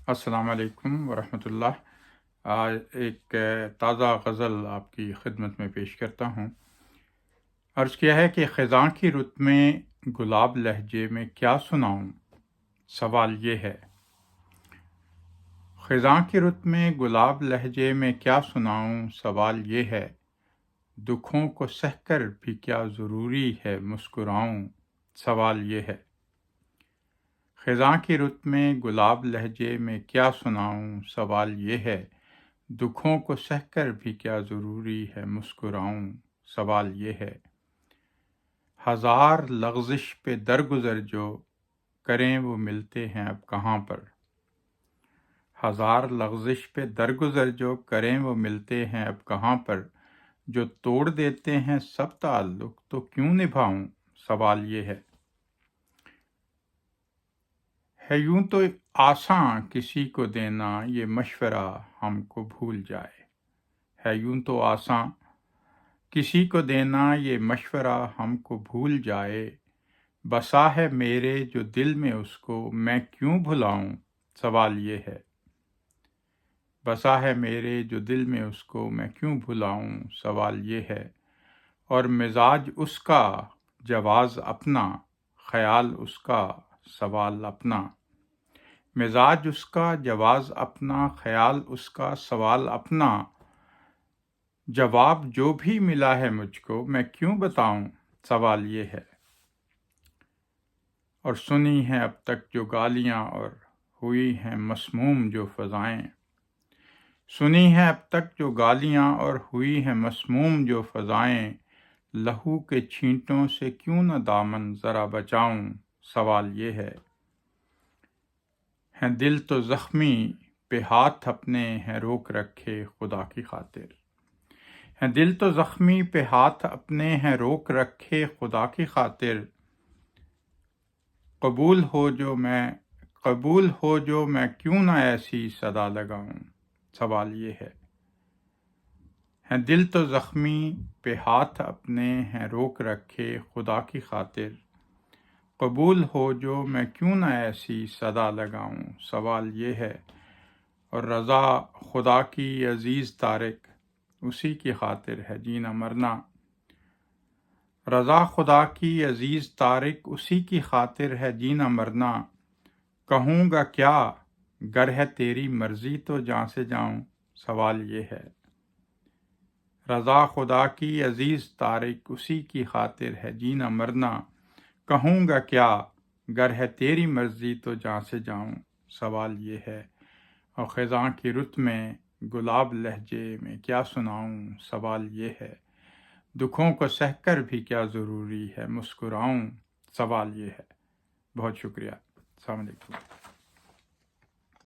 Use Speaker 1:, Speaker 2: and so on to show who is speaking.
Speaker 1: السلام علیکم ورحمۃ اللہ۔ آج ایک تازہ غزل آپ کی خدمت میں پیش کرتا ہوں۔ عرض کیا ہے کہ خزاں کی رت میں گلاب لہجے میں کیا سناؤں، سوال یہ ہے۔ خزاں کی رت میں گلاب لہجے میں کیا سناؤں، سوال یہ ہے۔ دکھوں کو سہ کر بھی کیا ضروری ہے مسکراؤں، سوال یہ ہے۔ خزاں کی رت میں گلاب لہجے میں کیا سناؤں، سوال یہ ہے۔ دکھوں کو سہ کر بھی کیا ضروری ہے مسکراؤں، سوال یہ ہے۔ ہزار لغزش پہ درگزر جو کریں وہ ملتے ہیں اب کہاں پر۔ ہزار لغزش پہ درگزر جو کریں وہ ملتے ہیں اب کہاں پر۔ جو توڑ دیتے ہیں سب تعلق تو کیوں نبھاؤں، سوال یہ ہے۔ ہے یوں تو آساں کسی کو دینا یہ مشورہ ہم کو بھول جائے۔ ہے یوں تو آساں کسی کو دینا یہ مشورہ ہم کو بھول جائے۔ بسا ہے میرے جو دل میں اس کو میں کیوں بھلاؤں، سوال یہ ہے۔ بسا ہے میرے جو دل میں اس کو میں کیوں بھلاؤں، سوال یہ ہے۔ اور مزاج اس کا جواز اپنا، خیال اس کا سوال اپنا۔ مزاج اس کا جواز اپنا، خیال اس کا سوال اپنا۔ جواب جو بھی ملا ہے مجھ کو میں کیوں بتاؤں، سوال یہ ہے۔ اور سنی ہیں اب تک جو گالیاں اور ہوئی ہیں مسموم جو فضائیں۔ سنی ہیں اب تک جو گالیاں اور ہوئی ہیں مسموم جو فضائیں۔ لہو کے چھینٹوں سے کیوں نہ دامن ذرا بچاؤں، سوال یہ ہے۔ ہیں دل تو زخمی پہ ہاتھ اپنے ہیں روک رکھے خدا کی خاطر۔ ہیں دل تو زخمی پہ ہاتھ اپنے ہیں روک رکھے خدا کی خاطر۔ قبول ہو جو میں کیوں نہ ایسی صدا لگاؤں، سوال یہ ہے۔ ہیں دل تو زخمی پہ ہاتھ اپنے ہیں روک رکھے خدا کی خاطر۔ قبول ہو جو میں کیوں نہ ایسی صدا لگاؤں، سوال یہ ہے۔ اور رضا خدا کی عزیز طارق اسی کی خاطر ہے جینا مرنا۔ رضا خدا کی عزیز طارق اسی کی خاطر ہے جینا مرنا۔ کہوں گا کیا گر ہے تیری مرضی تو جاں سے جاؤں، سوال یہ ہے۔ رضا خدا کی عزیز طارق اسی کی خاطر ہے جینا مرنا۔ کہوں گا کیا گر ہے تیری مرضی تو جاں سے جاؤں، سوال یہ ہے۔ اور خزاں کی رت میں گلاب لہجے میں کیا سناؤں، سوال یہ ہے۔ دکھوں کو سہ کر بھی کیا ضروری ہے مسکراؤں، سوال یہ ہے۔ بہت شکریہ۔ السلام علیکم۔